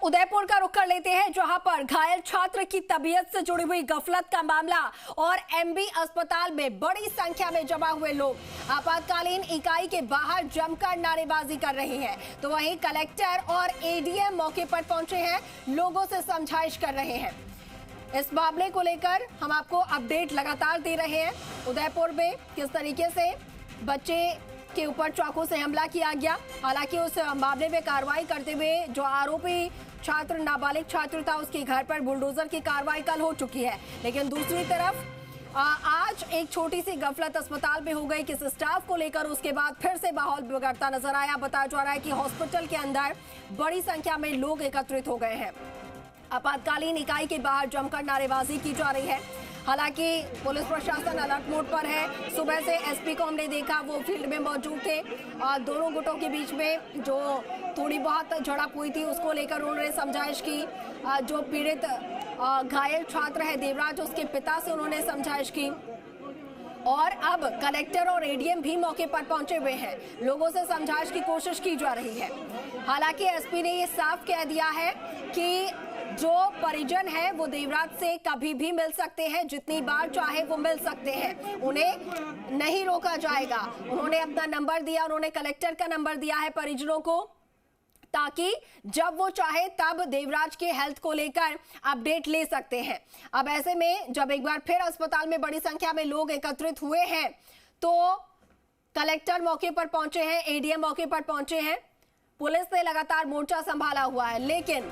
उदयपुर का रुख कर लेते हैं, जहां पर घायल छात्र की तबीयत से जुड़ी हुई गफलत का मामला और एमबी अस्पताल में बड़ी संख्या में जमा हुए लोग आपातकालीन इकाई के बाहर जमकर नारेबाजी कर रहे हैं। तो वहीं कलेक्टर और एडीएम मौके पर पहुंचे हैं, लोगों से समझाइश कर रहे हैं। इस मामले को लेकर हम आपको अपडेट लगातार दे रहे हैं। उदयपुर में किस तरीके से बच्चे के ऊपर चाकू से हमला किया गया, हालांकि उस मामले में कार्रवाई करते हुए जो आरोपी छात्र नाबालिग छात्र था उसके घर पर बुलडोजर की कार्रवाई कल हो चुकी है। लेकिन दूसरी तरफ आज एक छोटी सी गफलत अस्पताल में हो गई किस स्टाफ को लेकर, उसके बाद फिर से माहौल बिगड़ता नजर आया। बताया जा रहा है कि हॉस्पिटल के अंदर बड़ी संख्या में लोग एकत्रित हो गए हैं। आपातकालीन इकाई के बाहर जमकर नारेबाजी की जा रही है। हालांकि पुलिस प्रशासन अलर्ट मोड पर है। सुबह से एसपी को हमने देखा, वो फील्ड में मौजूद थे। दोनों गुटों के बीच में जो थोड़ी बहुत झड़प हुई थी उसको लेकर उन्होंने समझाइश की। जो पीड़ित घायल छात्र है देवराज, उसके पिता से उन्होंने समझाइश की। और अब कलेक्टर और एडीएम भी मौके पर पहुंचे हुए हैं, लोगों से समझाइश की कोशिश की जा रही है। हालांकि एसपी ने ये साफ कह दिया है कि जो परिजन है वो देवराज से कभी भी मिल सकते हैं, जितनी बार चाहे वो मिल सकते हैं, उन्हें नहीं रोका जाएगा। उन्होंने अपना नंबर दिया, उन्होंने कलेक्टर का नंबर दिया है परिजनों को, ताकि जब वो चाहे तब देवराज के हेल्थ को लेकर अपडेट ले सकते हैं। अब ऐसे में जब एक बार फिर अस्पताल में बड़ी संख्या में लोग एकत्रित हुए हैं तो कलेक्टर मौके पर पहुंचे हैं, एडीएम मौके पर पहुंचे हैं। पुलिस ने लगातार मोर्चा संभाला हुआ है, लेकिन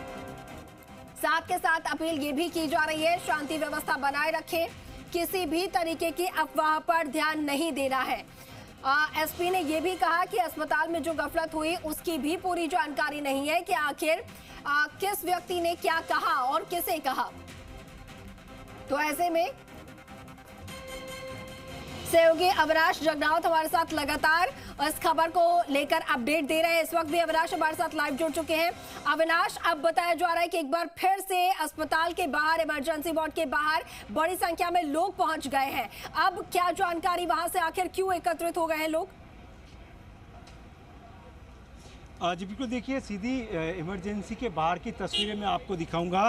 साथ के साथ अपील ये भी की जा रही है शांति व्यवस्था बनाए रखें, किसी भी तरीके की अफवाह पर ध्यान नहीं देना है। एसपी ने यह भी कहा कि अस्पताल में जो गफलत हुई उसकी भी पूरी जानकारी नहीं है कि आखिर किस व्यक्ति ने क्या कहा और किसे कहा। तो ऐसे में सहयोगी अविनाश जगनावत हमारे साथ लगातार इस खबर को लेकर अपडेट दे रहे हैं। इस वक्त भी अविनाश हमारे साथ लाइव जुड़ चुके हैं। अविनाश, अब बताया जा रहा है कि एक बार फिर से अस्पताल के बाहर, इमरजेंसी वार्ड के बाहर बड़ी संख्या में लोग पहुंच गए हैं। अब क्या जानकारी, वहां से आखिर क्यों एकत्रित हो गए हैं लोग? जी बिल्कुल, देखिए सीधी इमरजेंसी के बाहर की तस्वीरें मैं आपको दिखाऊंगा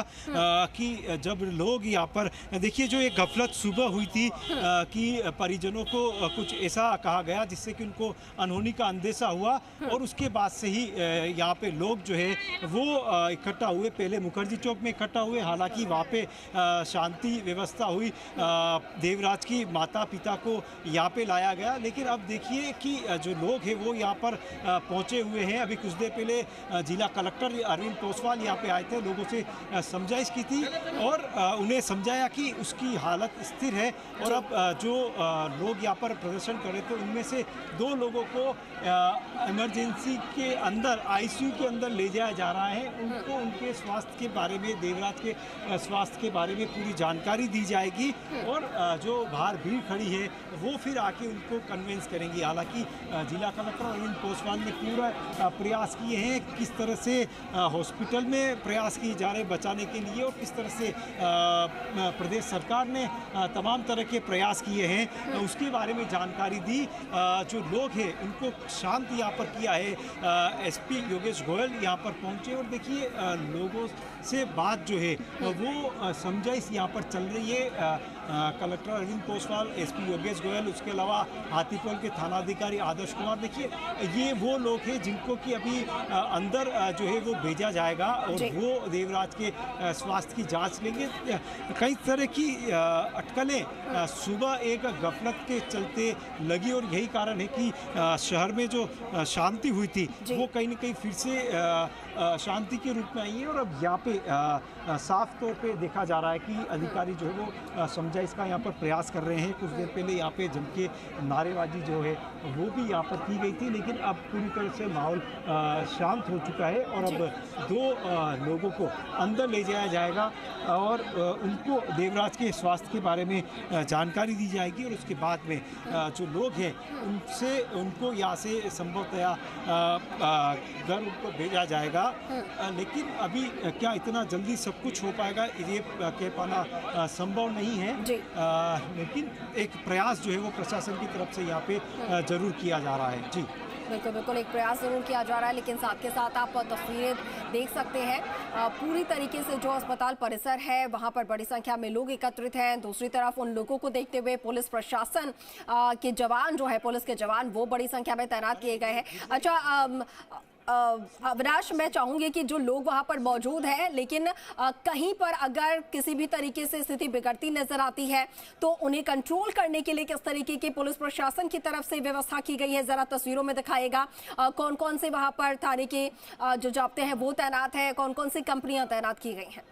कि जब लोग यहाँ पर देखिए, जो एक गफलत सुबह हुई थी कि परिजनों को कुछ ऐसा कहा गया जिससे कि उनको अनहोनी का अंदेशा हुआ, और उसके बाद से ही यहाँ पे लोग जो है वो इकट्ठा हुए। पहले मुखर्जी चौक में इकट्ठा हुए, हालांकि वहाँ पे शांति व्यवस्था हुई, देवराज की माता पिता को यहाँ पे लाया गया। लेकिन अब देखिए कि जो लोग हैं वो यहाँ पर पहुँचे हुए हैं। अभी कुछ देर पहले जिला कलेक्टर अरविंद पोसवाल यहाँ पे आए थे, लोगों से समझाइश की थी और उन्हें समझाया कि उसकी हालत स्थिर है। और अब जो लोग यहाँ पर प्रदर्शन कर रहे थे उनमें से 2 लोगों को इमरजेंसी के अंदर, आईसीयू के अंदर ले जाया जा रहा है। उनको उनके स्वास्थ्य के बारे में, देवराज के स्वास्थ्य के बारे में पूरी जानकारी दी जाएगी और जो बाहर भीड़ खड़ी है वो फिर आके उनको कन्विंस करेंगी। हालांकि जिला कलेक्टर अरविंद पोसवाल ने पूरा प्रयास किए हैं, किस तरह से हॉस्पिटल में प्रयास किए जा रहे बचाने के लिए, और किस तरह से प्रदेश सरकार ने तमाम तरह के प्रयास किए हैं उसके बारे में जानकारी दी। जो लोग हैं उनको शांत यहाँ पर किया है। एसपी योगेश गोयल यहाँ पर पहुँचे और देखिए लोगों से बात जो है वो समझाइश यहाँ पर चल रही है। कलेक्टर अरविंद पोसवाल, एसपी योगेश गोयल, उसके अलावा हाथीपोल के थानाधिकारी आदर्श कुमार, देखिए ये वो लोग हैं जिनको कि अभी अंदर जो है वो भेजा जाएगा और वो देवराज के स्वास्थ्य की जांच लेंगे। कई तरह की अटकलें सुबह एक गफलत के चलते लगी और यही कारण है कि शहर में जो शांति हुई थी वो कहीं न कहीं फिर से शांति के रूप में आई है। और अब यहाँ पे साफ तौर पे देखा जा रहा है कि अधिकारी जो है वो समझाइश का यहाँ पर प्रयास कर रहे हैं। कुछ देर पहले यहाँ पे जम के नारेबाजी जो है वो भी यहाँ पर की गई थी, लेकिन अब पूरी तरह से माहौल शांत हो चुका है और अब 2 लोगों को अंदर ले जाया जाएगा और उनको देवराज के स्वास्थ्य के बारे में जानकारी दी जाएगी और उसके बाद में जो लोग हैं उनको यहाँ से संभवतया घर उनको भेजा जाएगा। लेकिन अभी क्या इतना जल्दी सब कुछ हो पाएगा ये कह पाना संभव नहीं है, लेकिन एक प्रयास जो है वो प्रशासन की तरफ से यहाँ पे जरूर किया जा रहा है। जी। बिल्कुल बिल्कुल, एक प्रयास जरूर किया जा रहा है, लेकिन साथ के साथ आप तस्वीरें देख सकते हैं। पूरी तरीके से जो अस्पताल परिसर है वहां पर बड़ी संख्या में लोग एकत्रित हैं। दूसरी तरफ उन लोगों को देखते हुए पुलिस प्रशासन के जवान जो है, पुलिस के जवान, वो बड़ी संख्या में तैनात किए गए हैं। अच्छा अविनाश, मैं चाहूंगी कि जो लोग वहां पर मौजूद हैं, लेकिन कहीं पर अगर किसी भी तरीके से स्थिति बिगड़ती नजर आती है तो उन्हें कंट्रोल करने के लिए किस तरीके की पुलिस प्रशासन की तरफ से व्यवस्था की गई है, जरा तस्वीरों में दिखाएगा। कौन कौन से वहां पर थाने के जो जाब्ते हैं वो तैनात है, कौन कौन सी कंपनियां तैनात की गई हैं?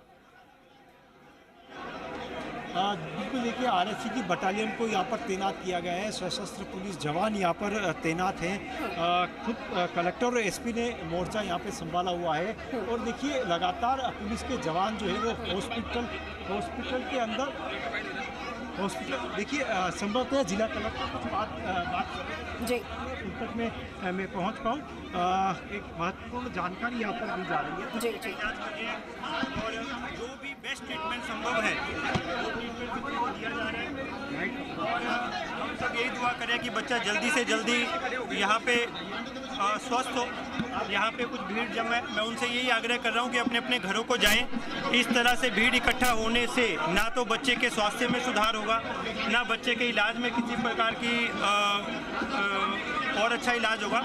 बिल्कुल, देखिए आरएससी की बटालियन को यहाँ पर तैनात किया गया है। सशस्त्र पुलिस जवान यहाँ पर तैनात हैं। खुद कलेक्टर और एसपी ने मोर्चा यहाँ पे संभाला हुआ है। और देखिए लगातार पुलिस के जवान जो है वो हॉस्पिटल के अंदर देखिए संभवतः जिला कलेक्टर कुछ बात जी तक मैं पहुँच पाऊँ। एक महत्वपूर्ण जानकारी यहाँ पर दी जा रही है। जी जी, और जो भी बेस्ट ट्रीटमेंट संभव है वो ट्रीटमेंट को दिया जा रहा है। और हम सब यही दुआ करें कि बच्चा जल्दी से जल्दी यहाँ पे स्वस्थ हो। यहाँ पे कुछ भीड़ जमा है, मैं उनसे यही आग्रह कर रहा हूँ कि अपने अपने घरों को जाएं। इस तरह से भीड़ इकट्ठा होने से ना तो बच्चे के स्वास्थ्य में सुधार होगा, ना बच्चे के इलाज में किसी प्रकार की और अच्छा इलाज होगा।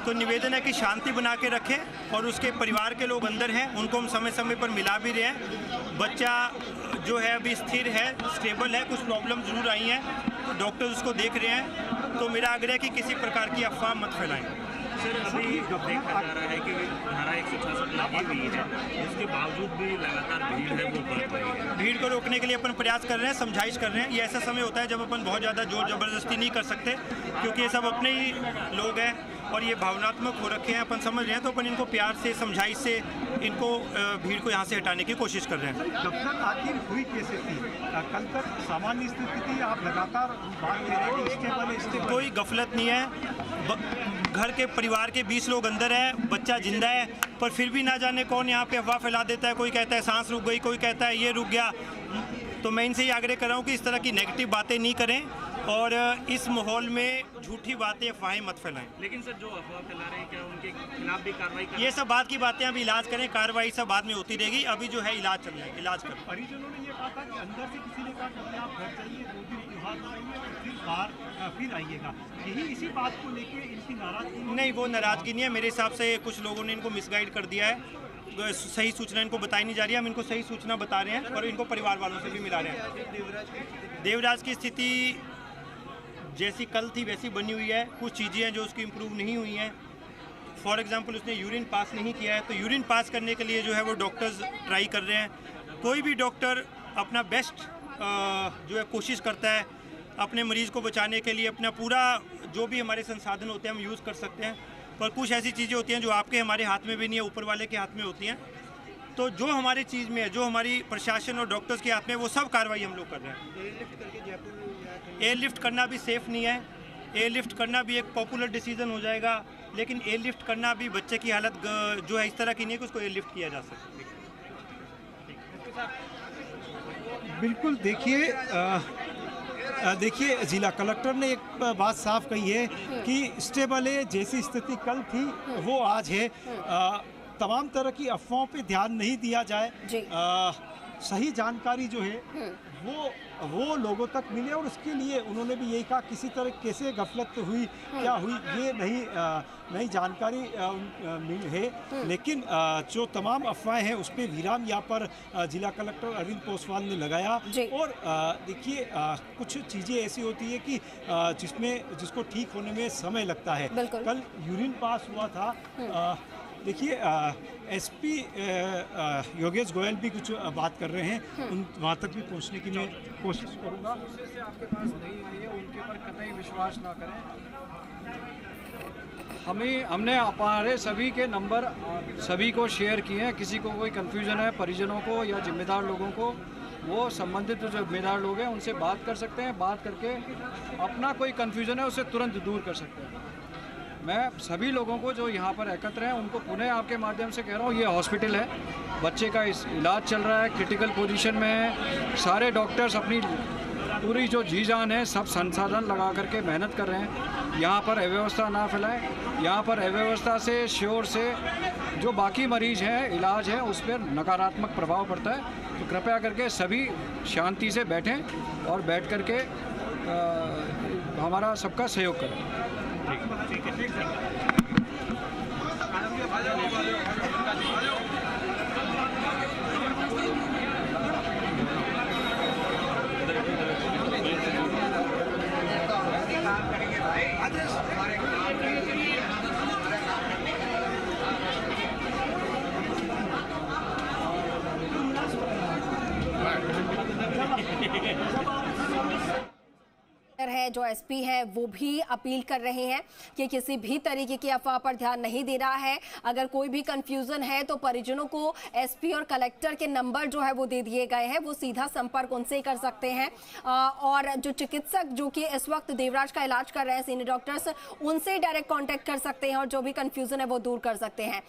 तो निवेदन है कि शांति बना के रखें और उसके परिवार के लोग अंदर हैं उनको हम समय समय पर मिला भी रहे हैं। बच्चा जो है अभी स्थिर है, स्टेबल है, कुछ प्रॉब्लम जरूर आई हैं तो डॉक्टर उसको देख रहे हैं। तो मेरा आग्रह है कि किसी प्रकार की अफवाह मत फैलाएं। सर, अभी देखा जा रहा है कि धारा 166 लगी हुई है, उसके बावजूद भी लगातार भीड़ है वो बढ़ रही है। भीड़ को रोकने के लिए अपन प्रयास कर रहे हैं, समझाइश कर रहे हैं। ये ऐसा समय होता है जब अपन बहुत ज़्यादा जोर जबरदस्ती नहीं कर सकते, क्योंकि ये सब अपने ही लोग हैं और ये भावनात्मक हो रखे हैं, अपन समझ रहे हैं। तो अपन इनको प्यार से, समझाइश से, इनको भीड़ को यहाँ से हटाने की कोशिश कर रहे हैं। घटना आखिर हुई कैसे थी? कल तक सामान्य स्थिति थी, आप लगातार बात कर रहे हैं कि स्टेबल कोई गफलत नहीं है। घर के परिवार के 20 लोग अंदर हैं, बच्चा जिंदा है, पर फिर भी ना जाने कौन यहाँ पे अफवाह फैला देता है। कोई कहता है सांस रुक गई, कोई कहता है ये रुक गया। तो मैं इनसे ये आग्रह कर रहा हूँ कि इस तरह की नेगेटिव बातें नहीं करें और इस माहौल में झूठी बातें, अफवाहें मत फैलाएं। लेकिन सर, जो अफवाह फैला रहे हैं क्या उनके खिलाफ भी कार्रवाई करें? ये सब बात की बातें, अभी इलाज करें, कार्रवाई सब बाद में होती रहेगी। अभी जो है इलाज चल रहा है, इलाज करें। परिजनों ने ये कहा था कि अंदर से किसी ने कहा कि अपने आप घर जाइए, 2 दिन त्योहार मनाइए और फिर बाहर फिर आइएगा। यही इसी बात को लेके इनकी नाराजगी? नहीं, वो नाराजगी नहीं है। मेरे हिसाब से कुछ लोगों ने इनको मिसगाइड कर दिया है। सही सूचना इनको बताई नहीं जा रही है। हम इनको सही सूचना बता रहे हैं और इनको परिवार वालों से भी मिला रहे हैं। देवराज की स्थिति जैसी कल थी वैसी बनी हुई है। कुछ चीज़ें हैं जो उसकी इम्प्रूव नहीं हुई हैं। फॉर एग्जांपल उसने यूरिन पास नहीं किया है, तो यूरिन पास करने के लिए जो है वो डॉक्टर्स ट्राई कर रहे हैं। कोई भी डॉक्टर अपना बेस्ट जो है कोशिश करता है अपने मरीज़ को बचाने के लिए। अपना पूरा जो भी हमारे संसाधन होते हैं हम यूज़ कर सकते हैं, पर कुछ ऐसी चीज़ें होती हैं जो आपके हमारे हाथ में भी नहीं है, ऊपर वाले के हाथ में होती हैं। तो जो हमारी चीज़ में है, जो हमारी प्रशासन और डॉक्टर्स के हाथ में, वो सब कार्रवाई हम लोग कर रहे हैं। एयरलिफ्ट करना भी सेफ नहीं है। एयरलिफ्ट करना भी एक पॉपुलर डिसीजन हो जाएगा, लेकिन एयरलिफ्ट करना भी बच्चे की हालत जो है इस तरह की नहीं है कि उसको एयरलिफ्ट किया जा सके। बिल्कुल, देखिए जिला कलेक्टर ने एक बात साफ कही है कि स्टेबल है, जैसी स्थिति कल थी वो आज है। तमाम तरह की अफवाहों पे ध्यान नहीं दिया जाए, सही जानकारी जो है वो लोगों तक मिले और उसके लिए उन्होंने भी यही कहा किसी तरह कैसे गफलत हुई, क्या हुई, ये नई जानकारी मिल है। लेकिन जो तमाम अफवाहें हैं उस पर विराम यहाँ पर जिला कलेक्टर अरविंद पोसवाल ने लगाया। और देखिए कुछ चीज़ें ऐसी होती है कि जिसको ठीक होने में समय लगता है। कल यूरिन पास हुआ था। देखिए एसपी योगेश गोयल भी कुछ बात कर रहे हैं, वहाँ तक भी पहुँचने की मैं कोशिश करूँगा। जैसे आपके पास नहीं आई है उनके पर कतई विश्वास ना करें। हमने हमारे सभी के नंबर सभी को शेयर किए हैं। किसी को कोई कन्फ्यूज़न है परिजनों को या जिम्मेदार लोगों को, वो संबंधित जो जिम्मेदार लोग हैं उनसे बात कर सकते हैं। बात करके अपना कोई कन्फ्यूज़न है उसे तुरंत दूर कर सकते हैं। मैं सभी लोगों को जो यहाँ पर एकत्र हैं उनको पुनः आपके माध्यम से कह रहा हूँ, ये हॉस्पिटल है, बच्चे का इलाज चल रहा है, क्रिटिकल पोजीशन में है। सारे डॉक्टर्स अपनी पूरी जो जी जान है सब संसाधन लगा करके मेहनत कर रहे हैं। यहाँ पर अव्यवस्था ना फैलाएं। यहाँ पर अव्यवस्था से, शोर से जो बाकी मरीज हैं, इलाज है, उस पर नकारात्मक प्रभाव पड़ता है। तो कृपया करके सभी शांति से बैठें और बैठ करके हमारा सबका सहयोग करें। ठीक है। है जो एसपी है वो भी अपील कर रहे हैं कि किसी भी तरीके की अफवाह पर ध्यान नहीं दे रहा है। अगर कोई भी कंफ्यूजन है तो परिजनों को एसपी और कलेक्टर के नंबर जो है वो दे दिए गए हैं, वो सीधा संपर्क उनसे कर सकते हैं। और जो चिकित्सक जो कि इस वक्त देवराज का इलाज कर रहे हैं, सीनियर डॉक्टर्स, उनसे डायरेक्ट कांटेक्ट कर सकते हैं और जो भी कंफ्यूजन है वो दूर कर सकते हैं।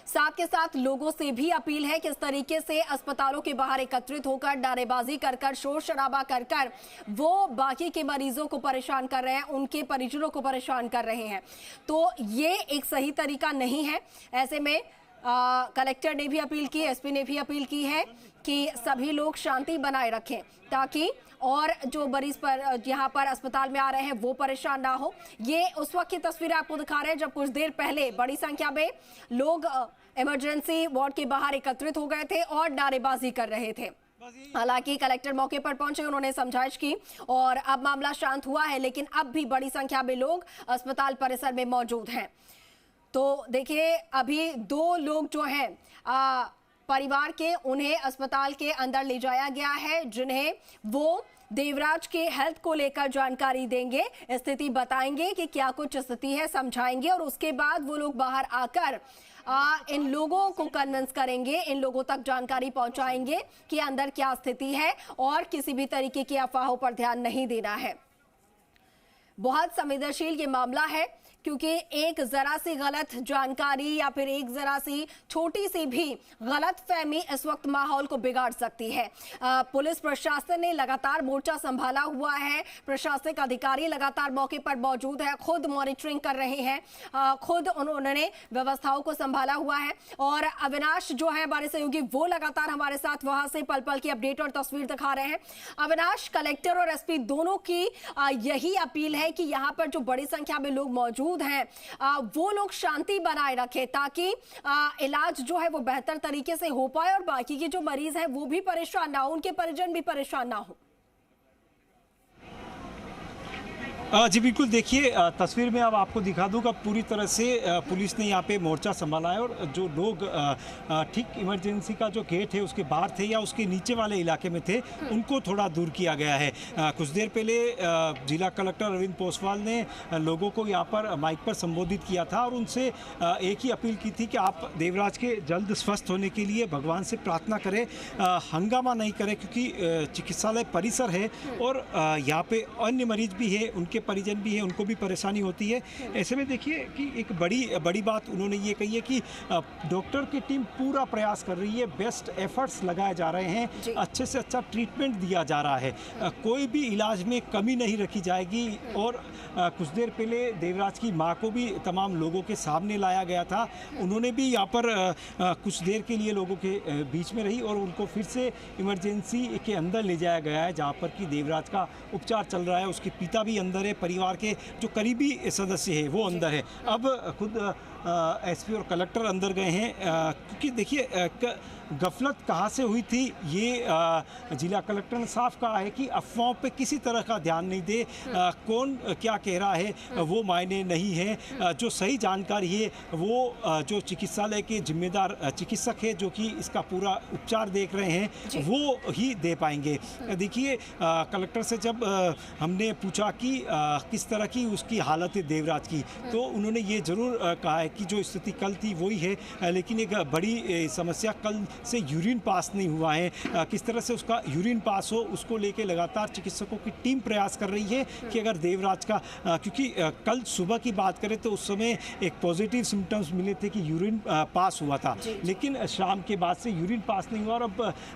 साथ के साथ लोगों से भी अपील है कि इस तरीके से अस्पतालों के बाहर एकत्रित होकर नारेबाजी कर शोर शराबा कर वो बाकी के मरीजों को परेशान कर रहे हैं, उनके परिजनों को परेशान कर रहे हैं, तो ये एक सही तरीका नहीं है। ऐसे में कलेक्टर ने भी अपील की, एसपी ने भी अपील की है कि सभी लोग शांति बनाए रखें ताकि और जो मरीज पर यहाँ पर अस्पताल में आ रहे हैं वो परेशान ना हो। ये उस वक्त की तस्वीरें आपको दिखा रहे हैं जब कुछ देर पहले बड़ी संख्या में लोग इमरजेंसी वार्ड के बाहर एकत्रित हो गए थे और नारेबाजी कर रहे थे। हालांकि कलेक्टर मौके पर पहुंचे, उन्होंने समझाइश की और अब मामला शांत हुआ है, लेकिन अब भी बड़ी संख्या में लोग अस्पताल परिसर में मौजूद हैं। तो देखिए, अभी 2 लोग जो हैं परिवार के, उन्हें अस्पताल के अंदर ले जाया गया है, जिन्हें वो देवराज के हेल्थ को लेकर जानकारी देंगे, स्थिति बताएंगे कि क्या कुछ स्थिति है, समझाएंगे और उसके बाद वो लोग बाहर आकर इन लोगों को कन्विंस करेंगे, इन लोगों तक जानकारी पहुंचाएंगे कि अंदर क्या स्थिति है और किसी भी तरीके की अफवाहों पर ध्यान नहीं देना है। बहुत संवेदनशील ये मामला है क्योंकि एक जरा सी गलत जानकारी या फिर एक जरा सी छोटी सी भी गलत फहमी इस वक्त माहौल को बिगाड़ सकती है। पुलिस प्रशासन ने लगातार मोर्चा संभाला हुआ है, प्रशासनिक अधिकारी लगातार मौके पर मौजूद है, खुद मॉनिटरिंग कर रहे हैं, खुद उन्होंने व्यवस्थाओं को संभाला हुआ है। और अविनाश जो है हमारे सहयोगी, वो लगातार हमारे साथ वहां से पल पल की अपडेट और तस्वीर दिखा रहे हैं। अविनाश, कलेक्टर और एसपी दोनों की यही अपील है कि यहाँ पर जो बड़ी संख्या में लोग मौजूद हैं वो लोग शांति बनाए रखें ताकि इलाज जो है वो बेहतर तरीके से हो पाए और बाकी के जो मरीज हैं वो भी परेशान ना हो, उनके परिजन भी परेशान ना हो। जी बिल्कुल, देखिए तस्वीर में अब आपको दिखा दूंगा, पूरी तरह से पुलिस ने यहाँ पे मोर्चा संभाला है और जो लोग ठीक इमरजेंसी का जो गेट है उसके बाहर थे या उसके नीचे वाले इलाके में थे, उनको थोड़ा दूर किया गया है। कुछ देर पहले जिला कलेक्टर अरविंद पोसवाल ने लोगों को यहाँ पर माइक पर संबोधित किया था और उनसे एक ही अपील की थी कि आप देवराज के जल्द स्वस्थ होने के लिए भगवान से प्रार्थना करें, हंगामा नहीं करें, क्योंकि चिकित्सालय परिसर है और यहाँ पे अन्य मरीज भी है, उनके परिजन भी हैं, उनको भी परेशानी होती है। ऐसे में देखिए कि एक बड़ी बात उन्होंने ये कही है कि डॉक्टर की टीम पूरा प्रयास कर रही है, बेस्ट एफर्ट्स लगाए जा रहे हैं, अच्छे से अच्छा ट्रीटमेंट दिया जा रहा है, कोई भी इलाज में कमी नहीं रखी जाएगी। और कुछ देर पहले देवराज की मां को भी तमाम लोगों के सामने लाया गया था, उन्होंने भी यहाँ पर कुछ देर के लिए लोगों के बीच में रही और उनको फिर से इमरजेंसी के अंदर ले जाया गया है जहाँ पर कि देवराज का उपचार चल रहा है। उसके पिता भी अंदर है, परिवार के जो करीबी सदस्य हैं वो अंदर है। अब खुद एसपी और कलेक्टर अंदर गए हैं क्योंकि देखिए गफलत कहाँ से हुई थी ये जिला कलेक्टर ने साफ कहा है कि अफवाहों पे किसी तरह का ध्यान नहीं दे, कौन क्या कह रहा है वो मायने नहीं है, जो सही जानकारी है वो जो चिकित्सालय के जिम्मेदार चिकित्सक है जो कि इसका पूरा उपचार देख रहे हैं वो ही दे पाएंगे। देखिए कलेक्टर से जब हमने पूछा कि किस तरह की उसकी हालत है देवराज की, तो उन्होंने ये ज़रूर कहा है की जो स्थिति कल थी वही है, लेकिन एक बड़ी समस्या कल से यूरिन पास नहीं हुआ है। किस तरह से उसका यूरिन पास हो उसको लेके लगातार चिकित्सकों की टीम प्रयास कर रही है कि अगर देवराज का, क्योंकि कल सुबह की बात करें तो उस समय एक पॉजिटिव सिम्टम्स मिले थे कि यूरिन पास हुआ था, लेकिन शाम के बाद से यूरिन पास नहीं हुआ और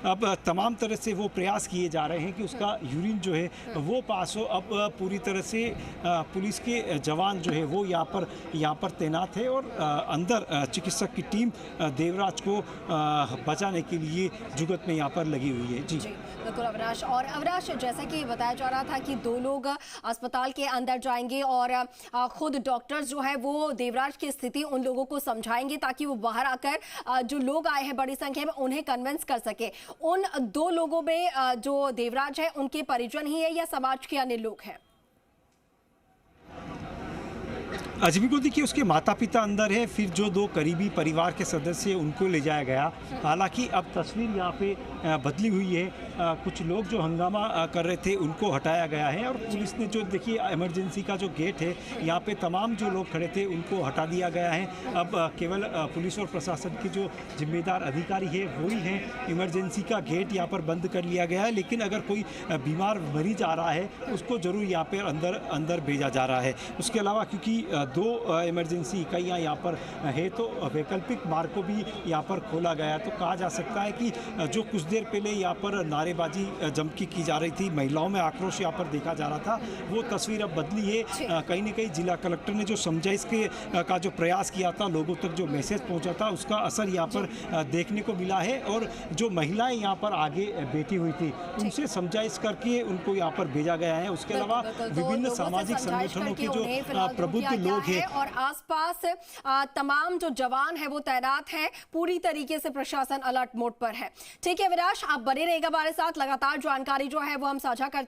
अब तमाम तरह से वो प्रयास किए जा रहे हैं कि उसका यूरिन जो है वो पास हो। अब पूरी तरह से पुलिस के जवान जो है वो यहाँ पर तैनात है और अंदर चिकित्सक की टीम देवराज को बचाने के लिए जुगत में यहाँ पर लगी हुई है। जी बिल्कुल अविनाश। और अविनाश, जैसा कि बताया जा रहा था कि 2 लोग अस्पताल के अंदर जाएंगे और खुद डॉक्टर्स जो है वो देवराज की स्थिति उन लोगों को समझाएंगे ताकि वो बाहर आकर जो लोग आए हैं बड़ी संख्या में उन्हें कन्विंस कर सके। उन 2 लोगों में जो देवराज है उनके परिजन ही है या समाज के अन्य लोग हैं? अजमी को देखिए उसके माता पिता अंदर है, फिर जो 2 करीबी परिवार के सदस्य उनको ले जाया गया। हालांकि अब तस्वीर यहाँ पे बदली हुई है, कुछ लोग जो हंगामा कर रहे थे उनको हटाया गया है और पुलिस ने जो देखिए इमरजेंसी का जो गेट है यहाँ पे तमाम जो लोग खड़े थे उनको हटा दिया गया है। अब केवल पुलिस और प्रशासन के जो जिम्मेदार अधिकारी है वही हैं। इमरजेंसी का गेट यहाँ पर बंद कर लिया गया है, लेकिन अगर कोई बीमार मरीज आ रहा है उसको जरूर यहाँ पर अंदर भेजा जा रहा है। उसके अलावा क्योंकि 2 इमरजेंसी इकाइयाँ यहाँ पर है तो वैकल्पिक मार्ग को भी यहाँ पर खोला गया है। तो कहा जा सकता है कि जो कुछ देर पहले यहाँ पर नारेबाजी जमकी की जा रही थी, महिलाओं में आक्रोश यहाँ पर देखा जा रहा था, वो तस्वीर अब बदली है। कहीं न कहीं जिला कलेक्टर ने जो समझाइश का जो प्रयास किया था, लोगों तक जो मैसेज पहुँचा था उसका असर यहाँ पर देखने को मिला है। और जो महिलाएं यहाँ पर आगे बैठी हुई थी उनसे समझाइश करके उनको यहाँ पर भेजा गया है। उसके अलावा विभिन्न सामाजिक संगठनों के जो प्रबुद्ध लोग हैं और आसपास तमाम जो जवान है वो तैनात हैं। पूरी तरीके से प्रशासन अलर्ट मोड पर है। ठीक है विराज, आप बने रहेगा हमारे साथ, लगातार जानकारी जो है वो हम साझा करते